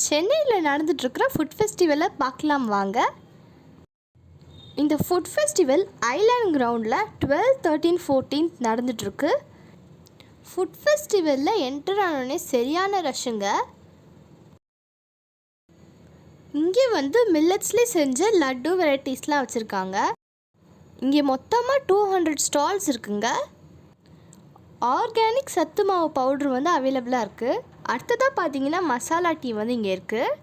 சென்னையில் நடந்துட்டுருக்கிற ஃபுட் ஃபெஸ்டிவலை பார்க்கலாம் வாங்க. இந்த ஃபுட் ஃபெஸ்டிவல் ஐலேண்ட் கிரவுண்டில் 12, 13, 14 நடந்துகிட்ருக்கு. ஃபுட் ஃபெஸ்டிவலில் என்டர் ஆனோடனே சரியான ரஷ்ஷுங்க. இங்கே மில்லட்ஸ்லேயே செஞ்ச லட்டு வெரைட்டிஸ்லாம் வச்சுருக்காங்க. இங்கே மொத்தமாக 200 ஸ்டால்ஸ் இருக்குங்க. ஆர்கானிக் சத்து மாவு பவுட்ரு அவைலபிளாக இருக்குது. அடுத்ததாக பார்த்தீங்கன்னா மசாலா டீ இங்கே இருக்குது.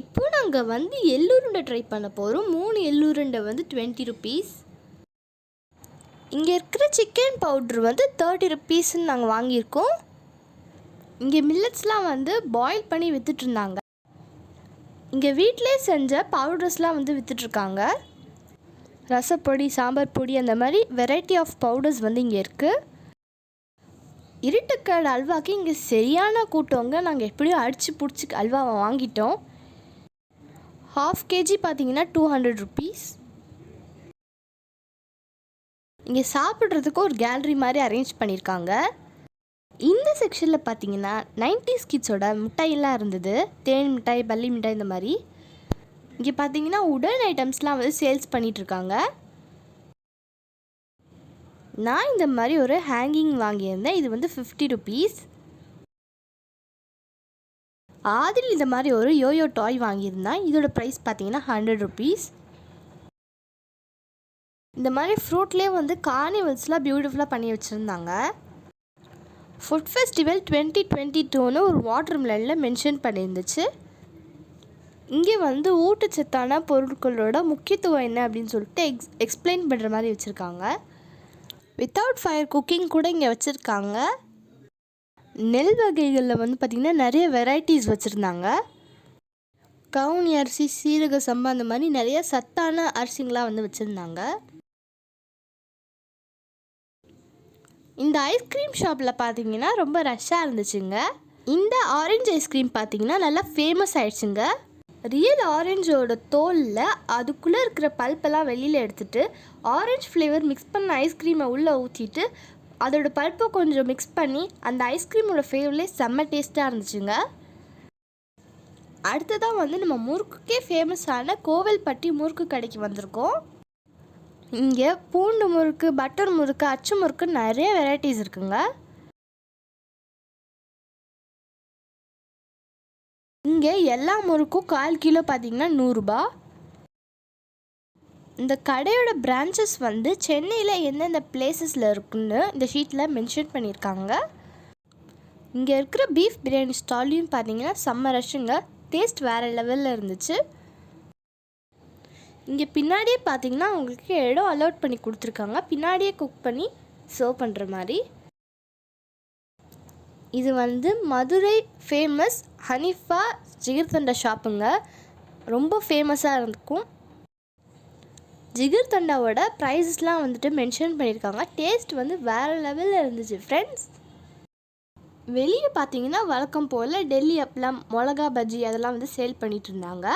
இப்போது நாங்கள் எள்ளுருண்டை ட்ரை பண்ண போகிறோம். 3 எள்ளுருண்டை 20 ருபீஸ். இங்கே இருக்கிற சிக்கன் பவுட்ரு 30 ருபீஸ்ன்னு நாங்கள் வாங்கியிருக்கோம். இங்கே மில்லட்ஸ்லாம் பாயில் பண்ணி விற்றுட்ருந்தாங்க. இங்கே வீட்டிலே செஞ்ச பவுடர்ஸ்லாம் விற்றுட்ருக்காங்க. ரசப்பொடி, சாம்பார் பொடி, அந்த மாதிரி வெரைட்டி ஆஃப் பவுடர்ஸ் இங்கே இருக்குது. இருட்டுக்கடை அல்வாக்கு இங்கே சரியான கூட்டவங்க. நாங்கள் எப்படியோ அடித்து பிடிச்சி அல்வாவை வாங்கிட்டோம். 1/2 kg பார்த்தீங்கன்னா 200 ருபீஸ். இங்கே சாப்பிட்றதுக்கு ஒரு கேலரி மாதிரி அரேஞ்ச் பண்ணியிருக்காங்க. இந்த செக்ஷனில் பார்த்தீங்கன்னா 90s கிட்ஸோட மிட்டாயெல்லாம் இருந்தது. தேன் மிட்டாய், பல்லி மிட்டாய், இந்த மாதிரி. இங்கே பார்த்தீங்கன்னா உடன் ஐட்டம்ஸ்லாம் சேல்ஸ் பண்ணிகிட்ருக்காங்க. நான் இந்த மாதிரி ஒரு ஹேங்கிங் வாங்கியிருந்தேன். இது 50 ருபீஸ். ஆதில் இந்த மாதிரி ஒரு யோயோ டாய் வாங்கியிருந்தேன். இதோட ப்ரைஸ் பார்த்தீங்கன்னா 100 ருபீஸ். இந்த மாதிரி ஃப்ரூட்லேயே கார்னிவல்ஸ்லாம் பியூட்டிஃபுல்லாக பண்ணி வச்சுருந்தாங்க. ஃபுட் ஃபெஸ்டிவல் 2022ன்னு ஒரு வாட்டர் மெலனில் மென்ஷன் பண்ணியிருந்துச்சு. இங்கே ஊட்டச்சத்தான பொருட்களோட முக்கியத்துவம் என்ன அப்படின்னு சொல்லிட்டு எக்ஸ்பிளைன் பண்ணுற மாதிரி வச்சுருக்காங்க. வித்தவுட் ஃபயர் குக்கிங் கூட இங்கே வச்சுருக்காங்க. நெல் வகைகளில் பார்த்திங்கன்னா நிறைய வெரைட்டிஸ் வச்சுருந்தாங்க. கவுனி அரிசி, சீரக சம்பா, அந்த மாதிரி நிறைய சத்தான அரிசிங்களாம் வச்சுருந்தாங்க. இந்த ஐஸ்கிரீம் ஷாப்பில் பார்த்தீங்கன்னா ரொம்ப ரஷ்ஷாக இருந்துச்சுங்க. இந்த ஆரஞ்சு ஐஸ்கிரீம் பார்த்தீங்கன்னா நல்லா ஃபேமஸ் ஆயிடுச்சுங்க. ரியல் ஆரஞ்சோட தோலில் அதுக்குள்ளே இருக்கிற பல்ப்பெல்லாம் வெளியில் எடுத்துகிட்டு ஆரஞ்சு ஃப்ளேவர் மிக்ஸ் பண்ண ஐஸ்கிரீமை உள்ளே ஊற்றிட்டு அதோட பல்ப்பை கொஞ்சம் மிக்ஸ் பண்ணி அந்த ஐஸ்கிரீமோட ஃப்ளேவர்லேயே செம்ம டேஸ்ட்டாக இருந்துச்சுங்க. அடுத்ததாக நம்ம முறுக்குக்கே ஃபேமஸான கோவில்பட்டி முறுக்கு கடைக்கு வந்திருக்கோம். இங்கே பூண்டு முறுக்கு, பட்டர் முறுக்கு, அச்சு முறுக்கு நிறைய வெரைட்டிஸ் இருக்குங்க. இங்கே எல்லா முறுக்கும் 1/4 கிலோ பார்த்தீங்கன்னா 100 ரூபா. இந்த கடையோட பிரான்ச்சஸ் சென்னையில் எந்தெந்த பிளேசஸில் இருக்குன்னு இந்த ஷீட்டில் மென்ஷன் பண்ணியிருக்காங்க. இங்கே இருக்கிற பீஃப் பிரியாணி ஸ்டால்லையும் பார்த்தீங்கன்னா செம்ம ரஷ்ஷுங்க. டேஸ்ட் வேறு லெவலில் இருந்துச்சு. இங்கே பின்னாடியே பார்த்தீங்கன்னா உங்களுக்கு இடம் அலோட் பண்ணி கொடுத்துருக்காங்க. பின்னாடியே குக் பண்ணி சர்வ் பண்ணுற மாதிரி. இது மதுரை ஃபேமஸ் ஹனிஃபா ஜிகிர்தண்டா ஷாப்புங்க. ரொம்ப ஃபேமஸாக இருக்கும். ஜிகிர்தண்டாவோட ப்ரைஸஸ்லாம் மென்ஷன் பண்ணியிருக்காங்க. டேஸ்ட் வேறு லெவலில் இருந்துச்சு ஃப்ரெண்ட்ஸ். வெளியே பார்த்தீங்கன்னா வழக்கம் போல் டெல்லி அப்பளம், மிளகா பஜ்ஜி அதெல்லாம் சேல் பண்ணிகிட்டு இருந்தாங்க.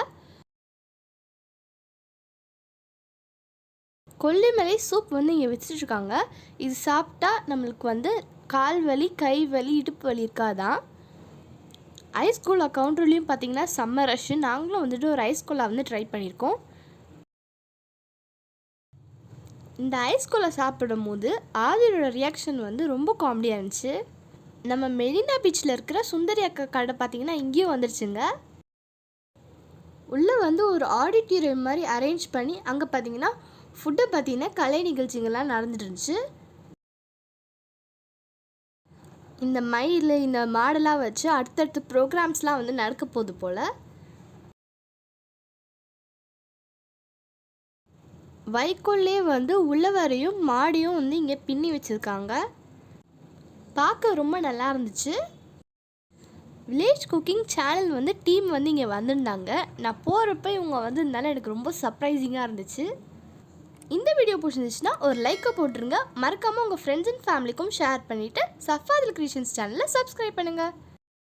கொல்லிமலை சூப் இங்கே வச்சுட்ருக்காங்க. இது சாப்பிட்டா நம்மளுக்கு கால் வலி, கை வலி, இடுப்பு வலி இருக்காதான். ஐஸ் கோலா கவுண்டர்லேயும் பார்த்தீங்கன்னா செம்ம ரஷ்ஷு. நாங்களும் ஒரு ஐஸ் கோலா ட்ரை பண்ணியிருக்கோம். இந்த ஐஸ் கோலா சாப்பிடும் போது ஆதிலோட ரியாக்ஷன் ரொம்ப காமெடியாக இருந்துச்சு. நம்ம மெரினா பீச்சில் இருக்கிற சுந்தரி அக்கா கடை பார்த்தீங்கன்னா இங்கேயும் வந்துருச்சுங்க. உள்ளே ஒரு ஆடிட்டோரியம் மாதிரி அரேஞ்ச் பண்ணி அங்கே பார்த்தீங்கன்னா ஃபுட்டை பார்த்தீங்கன்னா கலை நிகழ்ச்சிகள்லாம் நடந்துட்டு இருந்துச்சு. இந்த மயில், இந்த மாடெல்லாம் வச்சு அடுத்தடுத்த ப்ரோக்ராம்ஸ்லாம் நடக்க போகுது போல். வைக்கோல்லே உள்ளவரையும் மாடியும் இங்கே பின்னி வச்சுருக்காங்க. பார்க்க ரொம்ப நல்லா இருந்துச்சு. வில்லேஜ் குக்கிங் சேனல் டீம் இங்கே வந்திருந்தாங்க. நான் போகிறப்ப இவங்க வந்திருந்தாலும் எனக்கு ரொம்ப சர்ப்ரைசிங்காக இருந்துச்சு. இந்த வீடியோ பிடிச்சிருந்துச்சுன்னா ஒரு லைக்கை போட்டுருங்க. மறக்காமல் உங்கள் ஃப்ரெண்ட்ஸ் அண்ட் ஃபேமிலிக்கும் ஷேர் பண்ணிவிட்டு சஃபா கிரியேஷன்ஸ் சேனலை சப்ஸ்கிரைப் பண்ணுங்கள்.